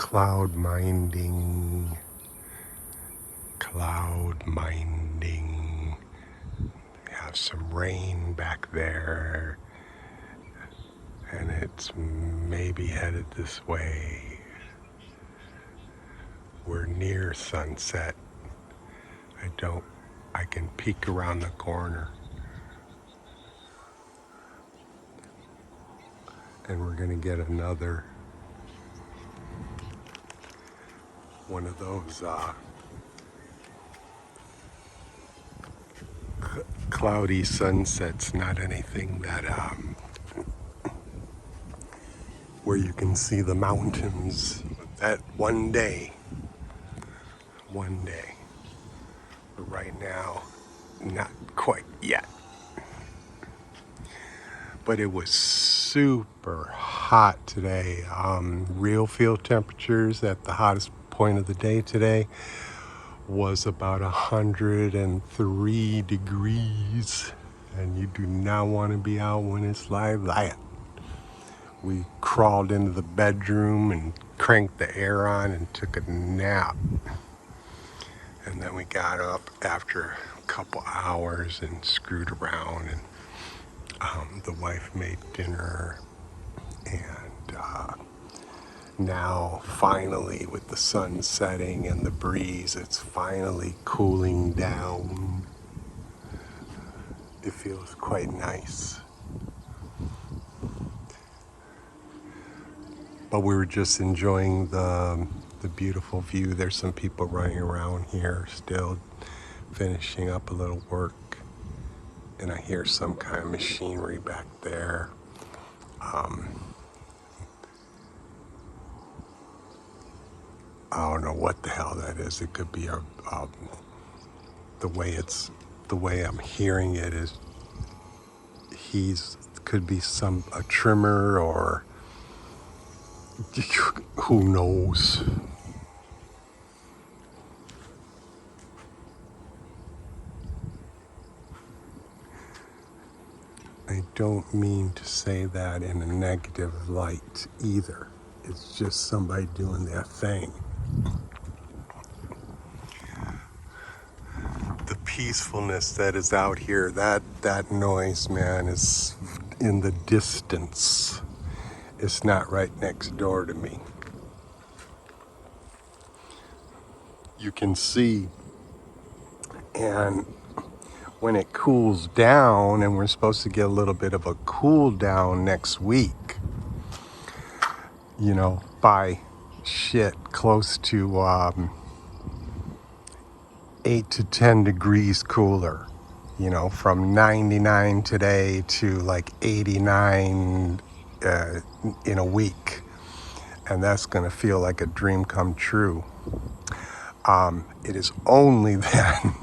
cloud minding, cloud minding. Have some rain back there, and it's maybe headed this way. We're near sunset. I can peek around the corner. And we're gonna get another one of those cloudy sunsets, not anything that where you can see the mountains. That one day. But right now, not quite yet. But it was super hot today. Real field temperatures at the hottest point of the day today was about 103 degrees. And you do not want to be out when it's like that. We crawled into the bedroom and cranked the air on and took a nap. And then we got up after a couple hours and screwed around, and the wife made dinner, and now finally with the sun setting and the breeze, it's finally cooling down. It feels quite nice. But we were just enjoying the beautiful view. There's some people running around here still finishing up a little work, and I hear some kind of machinery back there. I don't know what the hell that is. It could be the way I'm hearing it is could be a trimmer, or who knows. I don't mean to say that in a negative light either. It's just somebody doing their thing. The peacefulness that is out here, that noise, man, is in the distance. It's not right next door to me. You can see, and when it cools down, and we're supposed to get a little bit of a cool down next week, by close to 8 to 10 degrees cooler, from 99 today to like 89 in a week. And that's going to feel like a dream come true. It is only then.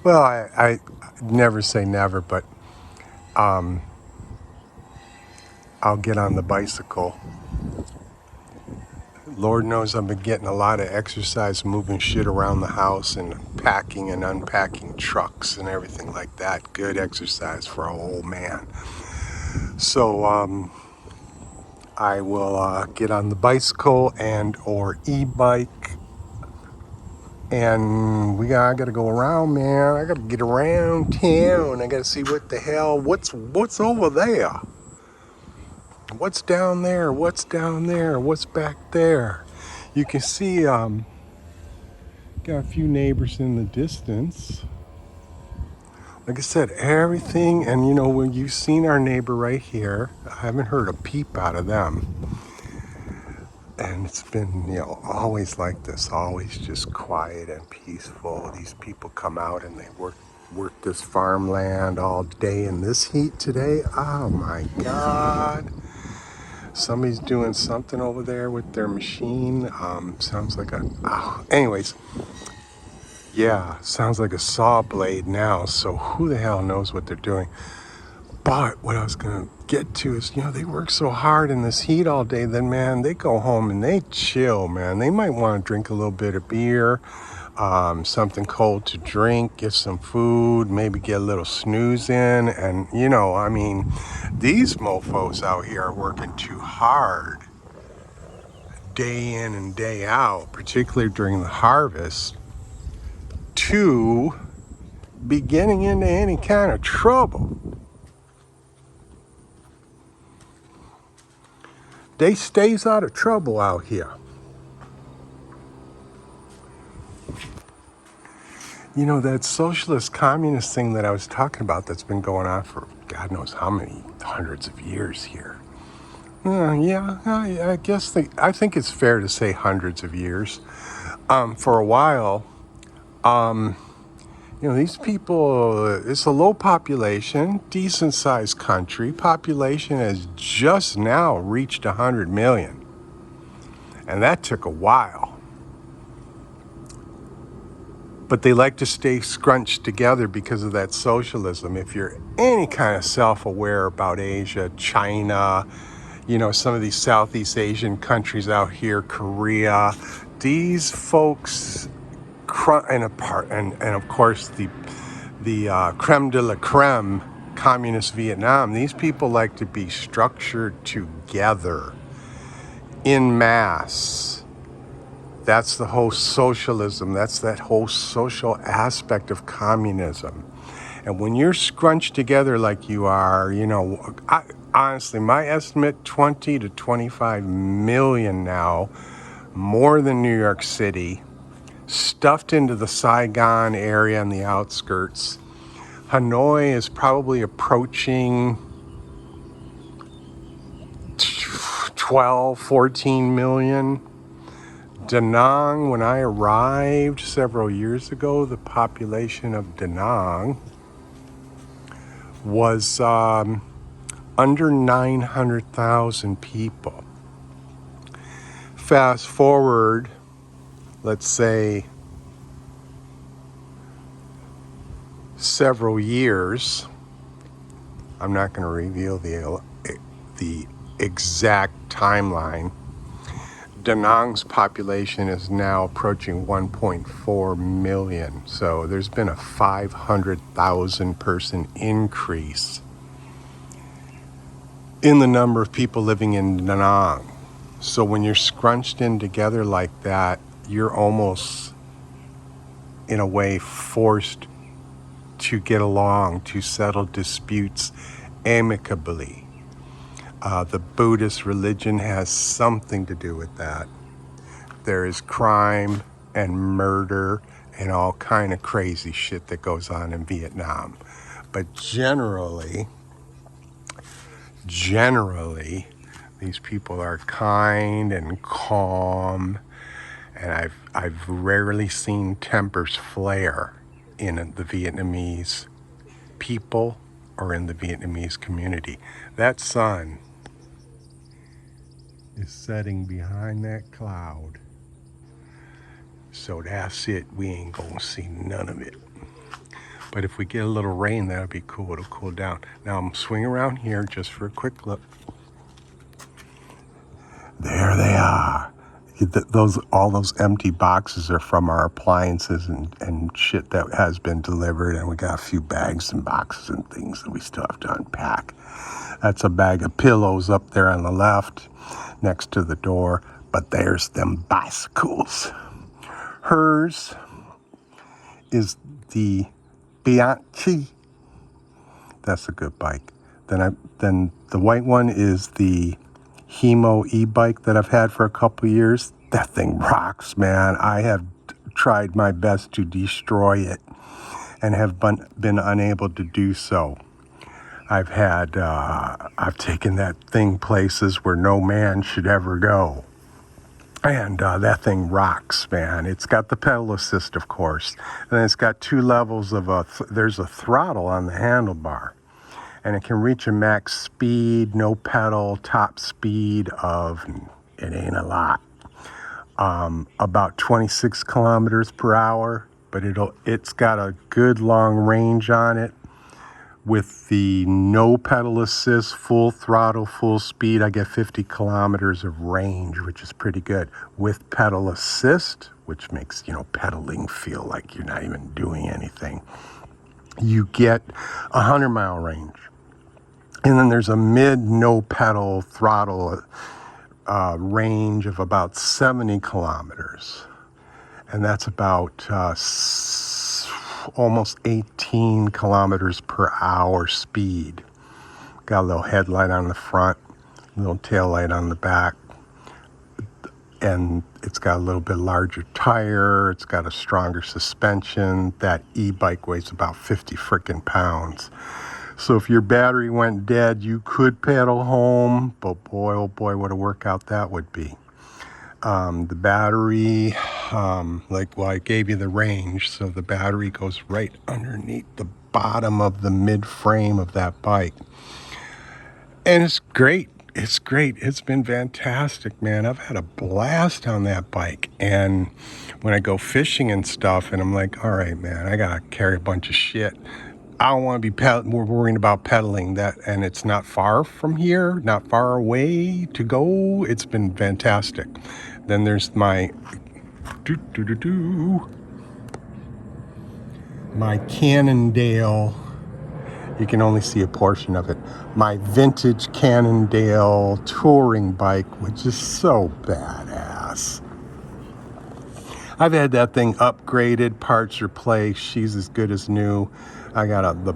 Well, I never say never, but I'll get on the bicycle. Lord knows I've been getting a lot of exercise moving shit around the house and packing and unpacking trucks and everything like that. Good exercise for an old man. So I will get on the bicycle and or e-bike, and I gotta go around, man. I gotta get around town. I gotta see what the hell, what's over there. What's down there? What's down there? What's back there? You can see, got a few neighbors in the distance. Like I said, everything, and when you've seen our neighbor right here, I haven't heard a peep out of them. And it's been, always like this, always just quiet and peaceful. These people come out and they work this farmland all day in this heat today. Oh my God. Somebody's doing something over there with their machine. Sounds like anyways. Yeah, sounds like a saw blade now. So who the hell knows what they're doing? But what I was going to get to is, they work so hard in this heat all day, then, man, they go home and they chill, man. They might want to drink a little bit of beer, something cold to drink, get some food, maybe get a little snooze in. And, these mofos out here are working too hard. day in and day out, particularly during the harvest, to be getting into any kind of trouble. They stays out of trouble out here. You know, that socialist communist thing that I was talking about that's been going on for God knows how many hundreds of years here. I guess I think it's fair to say hundreds of years. For a while, these people, it's a low population, decent sized country. Population has just now reached 100 million. And that took a while. But they like to stay scrunched together because of that socialism. If you're any kind of self-aware about Asia, China, some of these Southeast Asian countries out here, Korea, these folks, and of course the creme de la creme, communist Vietnam, these people like to be structured together in mass. That's the whole socialism. That's that whole social aspect of communism. And when you're scrunched together like you are, honestly, my estimate, 20 to 25 million now, more than New York City, stuffed into the Saigon area and the outskirts. Hanoi is probably approaching 12, 14 million. Da Nang, when I arrived several years ago, the population of Da Nang was under 900,000 people. Fast forward, let's say, several years. I'm not going to reveal the exact timeline. Da Nang's population is now approaching 1.4 million. So there's been a 500,000 person increase in the number of people living in Da Nang. So when you're scrunched in together like that, you're almost, in a way, forced to get along, to settle disputes amicably. The Buddhist religion has something to do with that. There is crime and murder and all kind of crazy shit that goes on in Vietnam. But generally, these people are kind and calm, and I've rarely seen tempers flare in the Vietnamese people or in the Vietnamese community. That sun is setting behind that cloud. So that's it. We ain't gonna see none of it. But if we get a little rain, that'll be cool. It'll cool down. Now I'm swinging around here just for a quick look. There they are. All those empty boxes are from our appliances and shit that has been delivered, and we got a few bags and boxes and things that we still have to unpack. That's a bag of pillows up there on the left next to the door, but there's them bicycles. Hers is the Bianchi. That's a good bike. Then the white one is the Hemo e-bike that I've had for a couple years. That thing rocks, man. I have tried my best to destroy it and have been unable to do so. I've taken that thing places where no man should ever go. And that thing rocks, man. It's got the pedal assist, of course. And it's got two levels of there's a throttle on the handlebar. And it can reach a max speed, no pedal, top speed of, it ain't a lot, about 26 kilometers per hour. But it's got a good long range on it. With the no pedal assist, full throttle, full speed, I get 50 kilometers of range, which is pretty good. With pedal assist, which makes, pedaling feel like you're not even doing anything, you get 100-mile range. And then there's a mid no pedal throttle range of about 70 kilometers. And that's about almost 18 kilometers per hour speed. Got a little headlight on the front, a little tail light on the back, and it's got a little bit larger tire. It's got a stronger suspension. That e-bike weighs about 50 frickin' pounds. So if your battery went dead, you could pedal home, but boy, oh boy, what a workout that would be. The battery, I gave you the range, so the battery goes right underneath the bottom of the mid-frame of that bike. And it's great. It's great. It's been fantastic, man. I've had a blast on that bike. And when I go fishing and stuff, and I'm like, all right, man, I got to carry a bunch of shit. I don't want to be worrying about pedaling that, and it's not far from here, not far away to go. It's been fantastic. Then there's my my Cannondale. You can only see a portion of it. My vintage Cannondale touring bike, which is so badass. I've had that thing upgraded, parts replaced. She's as good as new. I got the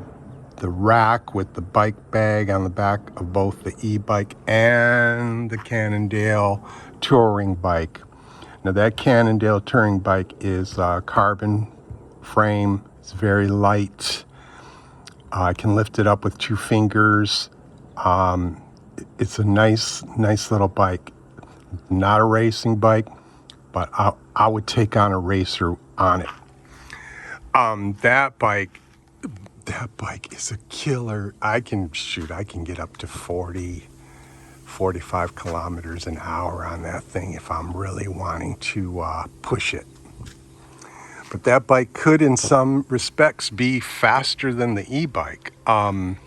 rack with the bike bag on the back of both the e-bike and the Cannondale touring bike. Now that Cannondale touring bike is carbon frame. It's very light. I can lift it up with 2 fingers. It's a nice little bike. Not a racing bike, but I would take on a racer on it. That bike is a killer. I can get up to 45 kilometers an hour on that thing if I'm really wanting to push it. But that bike could, in some respects, be faster than the e-bike. I've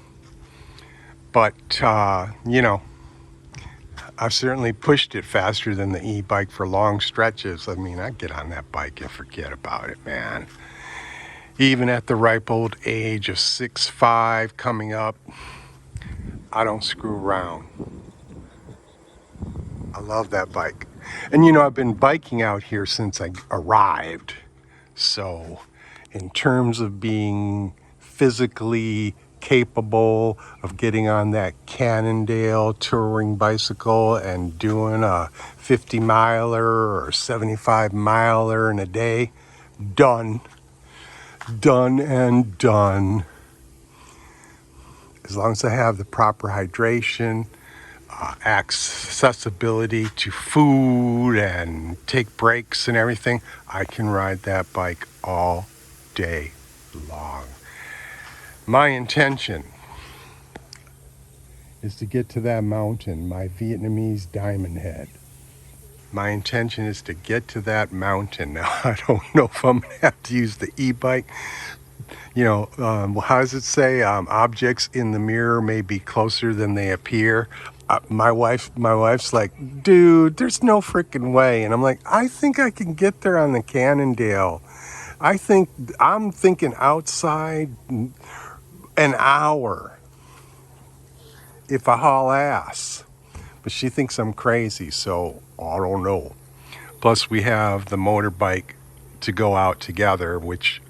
certainly pushed it faster than the e-bike for long stretches. I mean, I get on that bike and forget about it, man. Even at the ripe old age of 6'5", coming up, I don't screw around. I love that bike. And I've been biking out here since I arrived. So in terms of being physically capable of getting on that Cannondale touring bicycle and doing a 50 miler or 75 miler in a day, done and done. As long as I have the proper hydration, accessibility to food and take breaks and everything, I can ride that bike all day long. My intention is to get to that mountain, my Vietnamese diamond head. My intention is to get to that mountain. Now, I don't know if I'm going to have to use the e-bike. How does it say? Objects in the mirror may be closer than they appear. My wife's like, dude, there's no freaking way. And I'm like, I think I can get there on the Cannondale. I'm thinking outside an hour if I haul ass. But she thinks I'm crazy, so I don't know. Plus, we have the motorbike to go out together, which,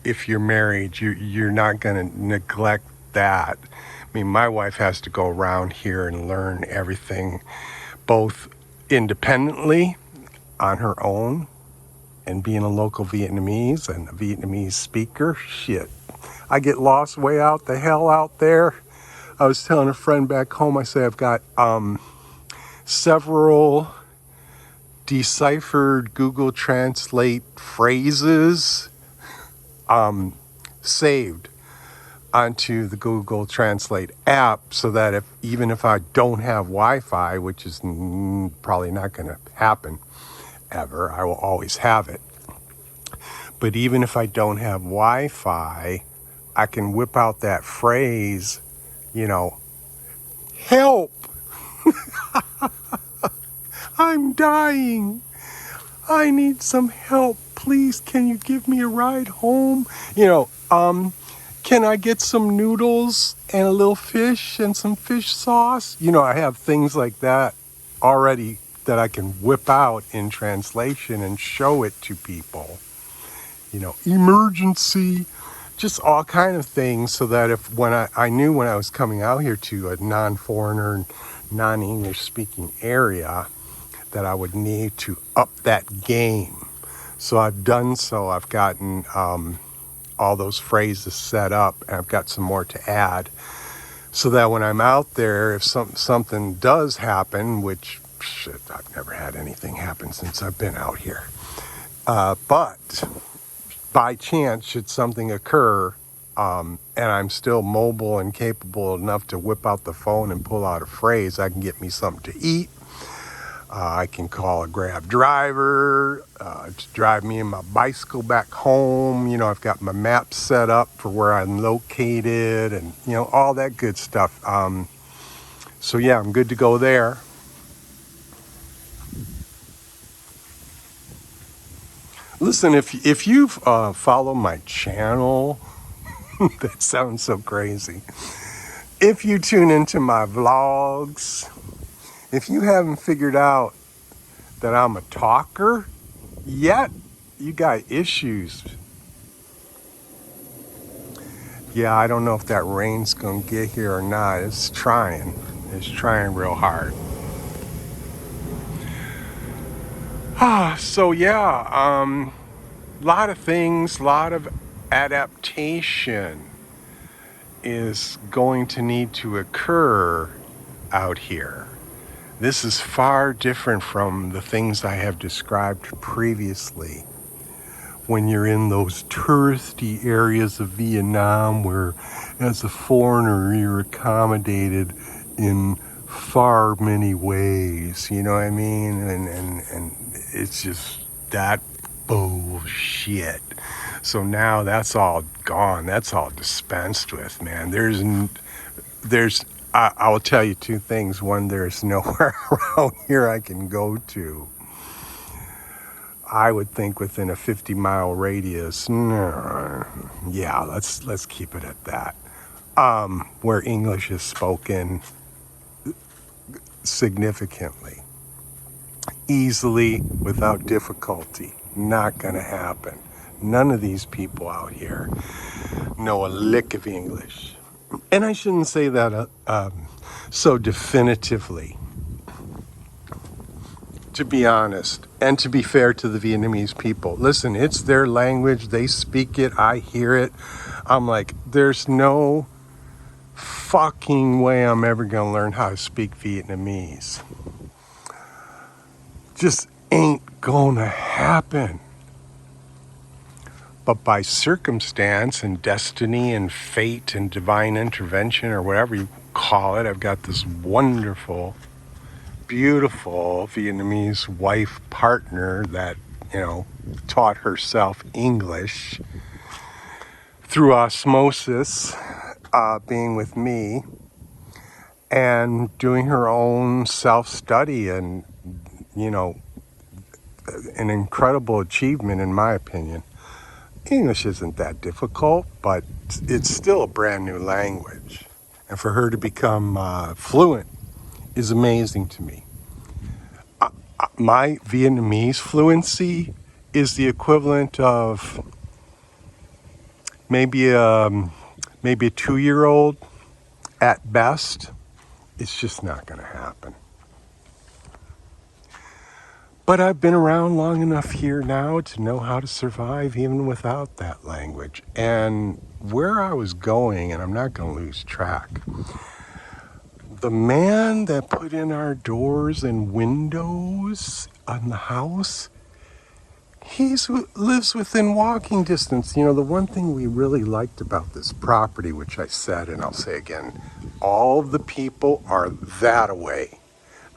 if you're married, you're not going to neglect that. I mean, my wife has to go around here and learn everything, both independently on her own and being a local Vietnamese and a Vietnamese speaker. Shit, I get lost way out the hell out there. I was telling a friend back home, I say I've got several deciphered Google Translate phrases saved onto the Google Translate app, so that even if I don't have Wi-Fi, which is probably not going to happen ever, I will always have it. But even if I don't have Wi-Fi, I can whip out that phrase, help! I'm dying. I need some help. Please, can you give me a ride home? Can I get some noodles and a little fish and some fish sauce? I have things like that already that I can whip out in translation and show it to people. Emergency, just all kind of things, so that if when I knew when I was coming out here to a non-foreigner, non-English speaking area, that I would need to up that game. So I've done so. I've gotten all those phrases set up, and I've got some more to add, so that when I'm out there, if something does happen, which shit, I've never had anything happen since I've been out here. But by chance, should something occur, and I'm still mobile and capable enough to whip out the phone and pull out a phrase, I can get me something to eat. I can call a Grab driver to drive me and my bicycle back home. I've got my map set up for where I'm located, and all that good stuff. So yeah, I'm good to go there. Listen, if you follow my channel, that sounds so crazy. If you tune into my vlogs, if you haven't figured out that I'm a talker yet, you got issues. Yeah, I don't know if that rain's gonna get here or not. It's trying real hard. So yeah, lot of things, lot of adaptation is going to need to occur out here. This is far different from the things I have described previously. When you're in those touristy areas of Vietnam, where as a foreigner you're accommodated in far many ways, you know what I mean? And it's just that bullshit. So now that's all gone. That's all dispensed with, man. I will tell you two things. One, there's nowhere around here I can go to. I would think within a 50-mile radius. Yeah, let's keep it at that. Where English is spoken significantly, easily, without difficulty. Not gonna happen. None of these people out here know a lick of English. And I shouldn't say that so definitively, to be honest, and to be fair to the Vietnamese people. Listen, it's their language, they speak it, I hear it. I'm like, there's no fucking way I'm ever gonna learn how to speak Vietnamese. Just ain't gonna happen. But by circumstance and destiny and fate and divine intervention, or whatever you call it, I've got this wonderful, beautiful Vietnamese wife partner that, taught herself English through osmosis, being with me and doing her own self-study, and, an incredible achievement in my opinion. English isn't that difficult, but it's still a brand new language. And for her to become fluent is amazing to me. My Vietnamese fluency is the equivalent of maybe a 2-year-old at best. It's just not going to happen. But I've been around long enough here now to know how to survive even without that language. And where I was going, and I'm not going to lose track, the man that put in our doors and windows on the house, he lives within walking distance. The one thing we really liked about this property, which I said, and I'll say again, all of the people are that away.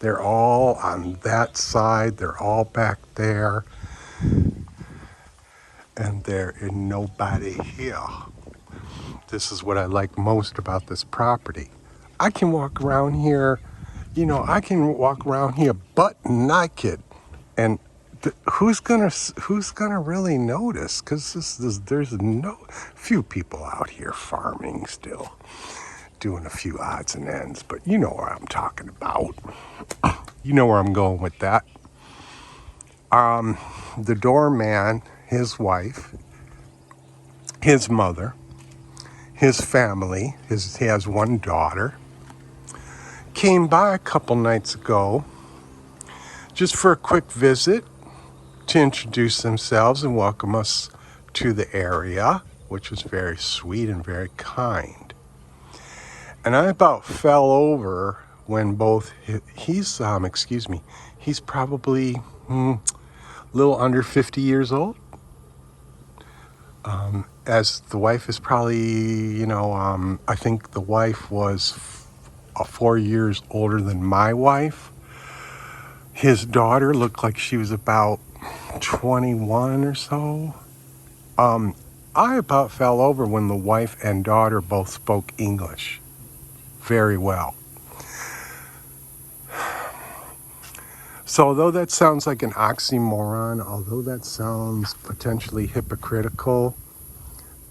They're all on that side. They're all back there. And there is nobody here. This is what I like most about this property. I can walk around here, butt naked. And who's gonna really notice? Because there's no few people out here farming still, doing a few odds and ends. But you know what I'm talking about. You know where I'm going with that. The doorman, his wife, his mother, his family, he has one daughter, came by a couple nights ago just for a quick visit to introduce themselves and welcome us to the area, which was very sweet and very kind. And I about fell over when he's probably a little under 50 years old. As the wife is probably, I think the wife was 4 years older than my wife. His daughter looked like she was about 21 or so. I about fell over when the wife and daughter both spoke English very well. So although that sounds like an oxymoron, although that sounds potentially hypocritical,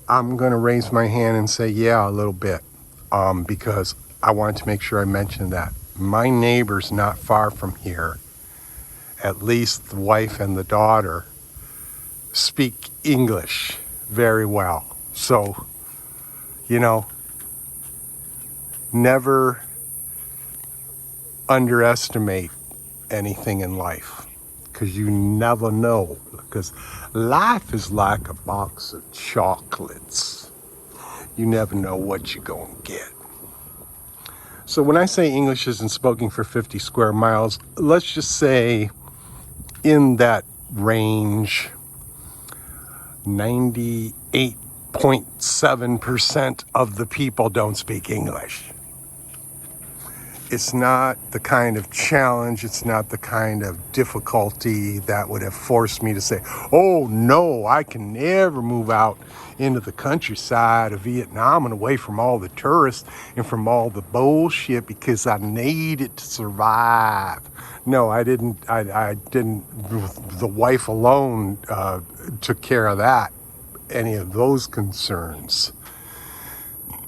I'm going to raise my hand and say, yeah, a little bit, because I wanted to make sure I mentioned that. My neighbor's not far from here. At least the wife and the daughter speak English very well. So, never underestimate anything in life, because you never know. Because life is like a box of chocolates. You never know what you're going to get. So when I say English isn't spoken for 50 square miles, let's just say in that range, 98.7% of the people don't speak English. It's not the kind of challenge, it's not the kind of difficulty that would have forced me to say, oh no, I can never move out into the countryside of Vietnam and away from all the tourists and from all the bullshit because I need it to survive. No, I didn't. The wife alone took care of that, any of those concerns.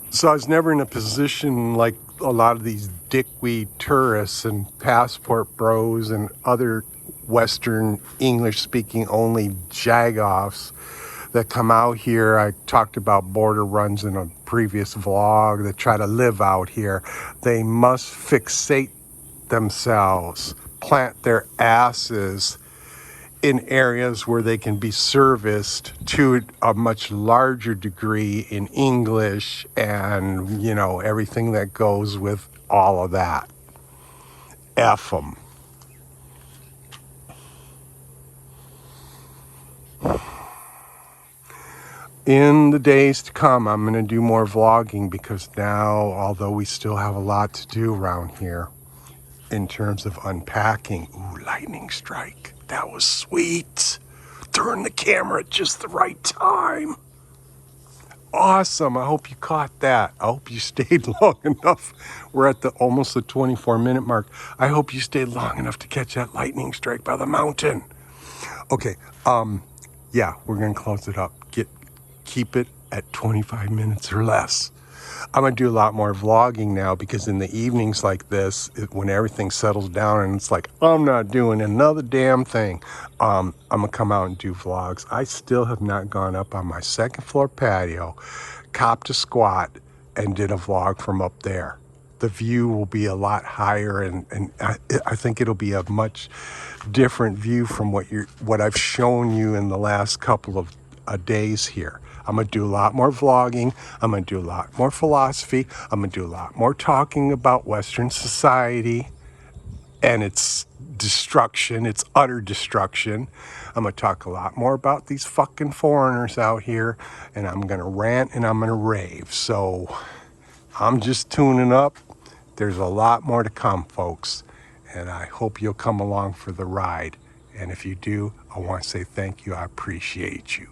So I was never in a position like a lot of these dickweed tourists and passport bros and other Western English speaking only jagoffs that come out here. I talked about border runs in a previous vlog that try to live out here. They must fixate themselves, plant their asses in areas where they can be serviced to a much larger degree in English and, everything that goes with all of that. F them. In the days to come, I'm going to do more vlogging because now, although we still have a lot to do around here in terms of unpacking. Ooh, lightning strike. That was sweet. Turn the camera at just the right time. Awesome. I hope you caught that. I hope you stayed long enough. We're at almost the 24-minute mark. I hope you stayed long enough to catch that lightning strike by the mountain. Okay. Yeah, we're going to close it up. Keep it at 25 minutes or less. I'm going to do a lot more vlogging now because in the evenings like this, when everything settles down and it's like, I'm not doing another damn thing, I'm going to come out and do vlogs. I still have not gone up on my second floor patio, copped a squat, and did a vlog from up there. The view will be a lot higher, and I think it'll be a much different view from what I've shown you in the last couple of days here. I'm going to do a lot more vlogging. I'm going to do a lot more philosophy. I'm going to do a lot more talking about Western society and its destruction, its utter destruction. I'm going to talk a lot more about these fucking foreigners out here, and I'm going to rant and I'm going to rave. So I'm just tuning up. There's a lot more to come, folks, and I hope you'll come along for the ride. And if you do, I want to say thank you. I appreciate you.